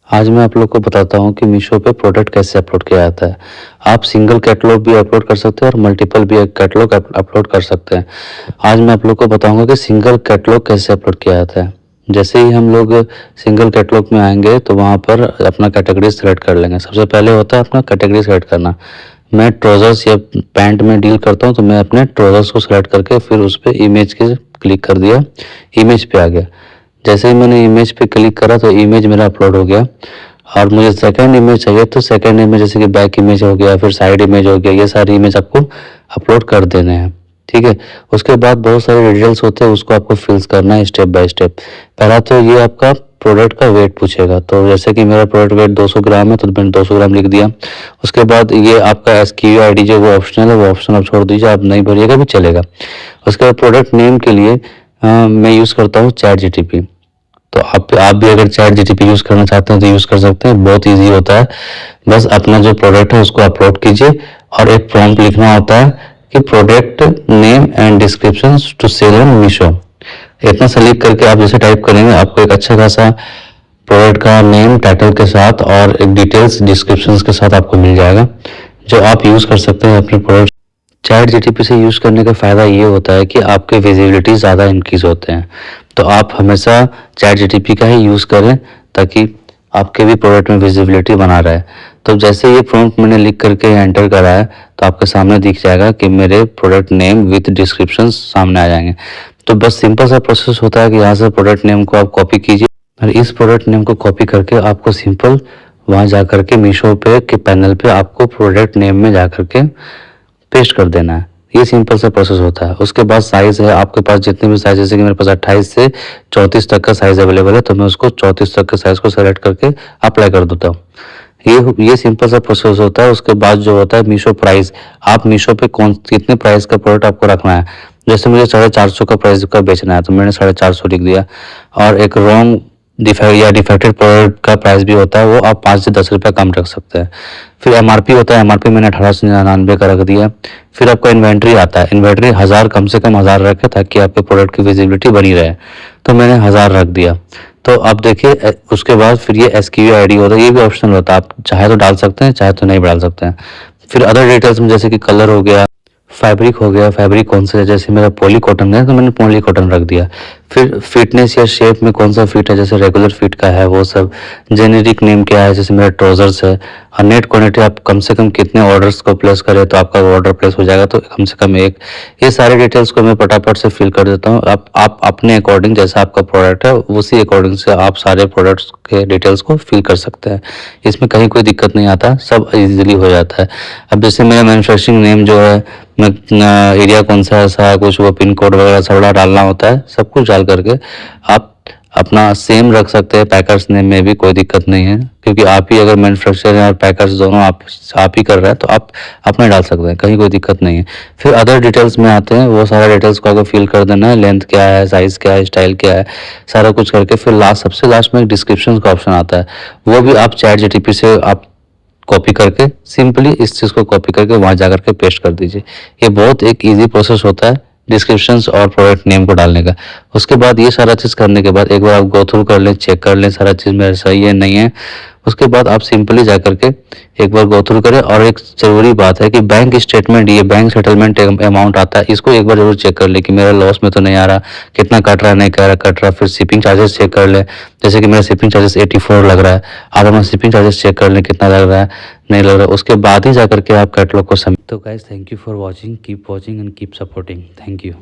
आज मैं आप लोग को बताता हूँ कि मीशो पे प्रोडक्ट कैसे अपलोड किया जाता है। आप सिंगल कैटलॉग भी अपलोड कर सकते हैं और मल्टीपल भी एक कैटलॉग अपलोड कर सकते हैं। आज मैं आप लोग को बताऊँगा कि सिंगल कैटलॉग कैसे अपलोड किया जाता है। जैसे ही हम लोग सिंगल कैटलॉग में आएँगे तो वहाँ पर अपना कैटेगरी सेलेक्ट कर लेंगे। सबसे पहले होता है अपना कैटेगरी सेलेक्ट करना। मैं ट्राउज़र्स या पैंट में डील करता हूँ तो मैं अपने ट्राउज़र्स को सेलेक्ट करके फिर उस पे इमेज के क्लिक कर दिया, इमेज पे आ गया। जैसे ही मैंने इमेज पे क्लिक करा तो इमेज मेरा अपलोड हो गया और मुझे सेकंड इमेज चाहिए तो सेकंड इमेज जैसे कि बैक इमेज हो गया, फिर साइड इमेज हो गया, ये सारी इमेज आपको अपलोड कर देने हैं। ठीक है। उसके बाद बहुत सारे डिटेल्स होते हैं, उसको आपको फिल्स करना है स्टेप बाय स्टेप। पहला तो ये आपका प्रोडक्ट का वेट पूछेगा, तो जैसे कि मेरा प्रोडक्ट वेट 200 ग्राम है तो मैंने 200 ग्राम लिख दिया। उसके बाद ये आपका एसक्यू आईडी जो वो ऑप्शनल है, वो ऑप्शन आप छोड़ दीजिए, आप नहीं भरिएगा भी चलेगा। उसके बाद प्रोडक्ट नेम के लिए मैं यूज़ करता हूँ चैट जीटीपी। तो आप भी अगर चैट जीटीपी यूज़ करना चाहते हैं तो यूज़ कर सकते हैं, बहुत ईजी होता है। बस अपना जो प्रोडक्ट है उसको अपलोड कीजिए और एक प्रॉम्प्ट लिखना होता है कि product name and description to sell on Meesho. इतना सा लिख करके आप जैसे टाइप करेंगे आपको एक अच्छा खासा प्रोडक्ट का नेम टाइटल के साथ और एक डिटेल्स डिस्क्रिप्शंस के साथ आपको मिल जाएगा, जो आप यूज़ कर सकते हैं अपने प्रोडक्ट। चैट जीटीपी से यूज़ करने का फ़ायदा ये होता है कि आपके विजिबिलिटी ज़्यादा इंक्रीज़ होते हैं। तो आप हमेशा चैट जीटीपी का ही यूज़ करें ताकि आपके भी प्रोडक्ट में विजिबिलिटी बना रहे। तो जैसे ये प्रॉम्प्ट मैंने लिख करके एंटर करा है तो आपके सामने दिख जाएगा कि मेरे प्रोडक्ट नेम विथ डिस्क्रिप्शन सामने आ जाएंगे। तो बस सिंपल सा प्रोसेस होता है कि यहाँ से प्रोडक्ट नेम को आप कॉपी कीजिए और इस प्रोडक्ट नेम को कॉपी करके आपको सिंपल वहाँ जा करके मीशो पे के पैनल पे आपको प्रोडक्ट नेम में जा करके पेस्ट कर देना है। ये सिंपल सा प्रोसेस होता है। उसके बाद साइज़ है, आपके पास जितने भी साइज़, जैसे कि मेरे पास 28 से 34 तक का साइज़ अवेलेबल है तो मैं उसको 34 तक के साइज़ को सेलेक्ट करके अप्लाई कर देता हूँ। ये सिंपल सा प्रोसेस होता है। उसके बाद जो होता है मीशो प्राइस, आप मीशो पे कितने प्राइस का प्रोडक्ट आपको रखना है। जैसे मुझे 450 का प्राइस का बेचना है तो मैंने 450 लिख दिया। और एक रॉन्ग डिफेक्टेड प्रोडक्ट का प्राइस भी होता है, वो आप 5 से 10 रुपये कम रख सकते हैं। फिर एमआरपी होता है, एमआरपी मैंने 1899 का रख दिया। फिर आपका इन्वेंट्री आता है, इन्वेंट्री 1000 कम से कम 1000 रखें ताकि आपके प्रोडक्ट की विजिबिलिटी बनी रहे, तो मैंने 1000 रख दिया। तो अब देखिए उसके बाद फिर ये एसक्यू आईडी होता है, ये भी ऑप्शनल होता है, आप चाहे तो डाल सकते हैं चाहे तो नहीं डाल सकते हैं। फिर अदर डिटेल्स में जैसे कि कलर हो गया, फैब्रिक हो गया, फैब्रिक कौन सा है, जैसे मेरा पॉली कॉटन है तो मैंने पॉली कॉटन रख दिया। फिर फिटनेस या शेप में कौन सा फिट है, जैसे रेगुलर फिट का है वो सब। जेनेरिक नेम क्या है, जैसे मेरा ट्राउजर्स है। और नेट क्वांटिटी आप कम से कम कितने ऑर्डर्स को प्लेस करें तो आपका ऑर्डर प्लेस हो जाएगा, तो कम से कम एक। ये सारे डिटेल्स को मैं फटाफट से फिल कर देता हूँ। आप अपने अकॉर्डिंग, जैसा आपका प्रोडक्ट है उसी अकॉर्डिंग से आप सारे प्रोडक्ट्स के डिटेल्स को फिल कर सकते हैं। इसमें कहीं कोई दिक्कत नहीं आता, सब इजीली हो जाता है। अब जैसे मेरा मैन्युफैक्चरिंग नेम जो है, एरिया कौन सा ऐसा है, कुछ वो पिन कोड वगैरह सब डालना होता है, सब कुछ डाल करके आप अपना सेम रख सकते हैं। पैकर्स नेम में भी कोई दिक्कत नहीं है, क्योंकि आप ही अगर मैन्युफैक्चर और पैकर्स दोनों आप ही कर रहे हैं तो आप अपना डाल सकते हैं, कहीं कोई दिक्कत नहीं है। फिर अदर डिटेल्स में आते हैं, वो सारा डिटेल्स को आपको फिल कर देना है। लेंथ क्या है, साइज़ क्या है, स्टाइल क्या है, सारा कुछ करके फिर सबसे लास्ट में एक डिस्क्रिप्शन का ऑप्शन आता है, वो भी आप चैट जीटीपी से आप कॉपी करके सिंपली इस चीज़ को कॉपी करके वहाँ जा करके पेस्ट कर दीजिए। ये बहुत एक इजी प्रोसेस होता है डिस्क्रिप्शंस और प्रोडक्ट नेम को डालने का। उसके बाद ये सारा चीज़ करने के बाद एक बार आप गो थ्रू कर लें, चेक कर लें सारा चीज़ मेरा सही है नहीं है। उसके बाद आप सिंपली जा करके एक बार गो थ्रू करें। और एक ज़रूरी बात है कि बैंक स्टेटमेंट, ये बैंक सेटलमेंट अमाउंट आता है, इसको एक बार जरूर चेक कर लें कि मेरा लॉस में तो नहीं आ रहा, कितना कट रहा है नहीं कट रहा। फिर शिपिंग चार्जेस चेक कर लें, जैसे कि मेरा शिपिंग चार्जेस 84 लग रहा है, आप अपना शिपिंग चार्जेस चेक कर लें कितना लग रहा है नहीं लग रहा है। उसके बाद ही जा करके आप कैटलॉग को सबमिट। तो guys, thank you for watching, keep watching and keep supporting. Thank you.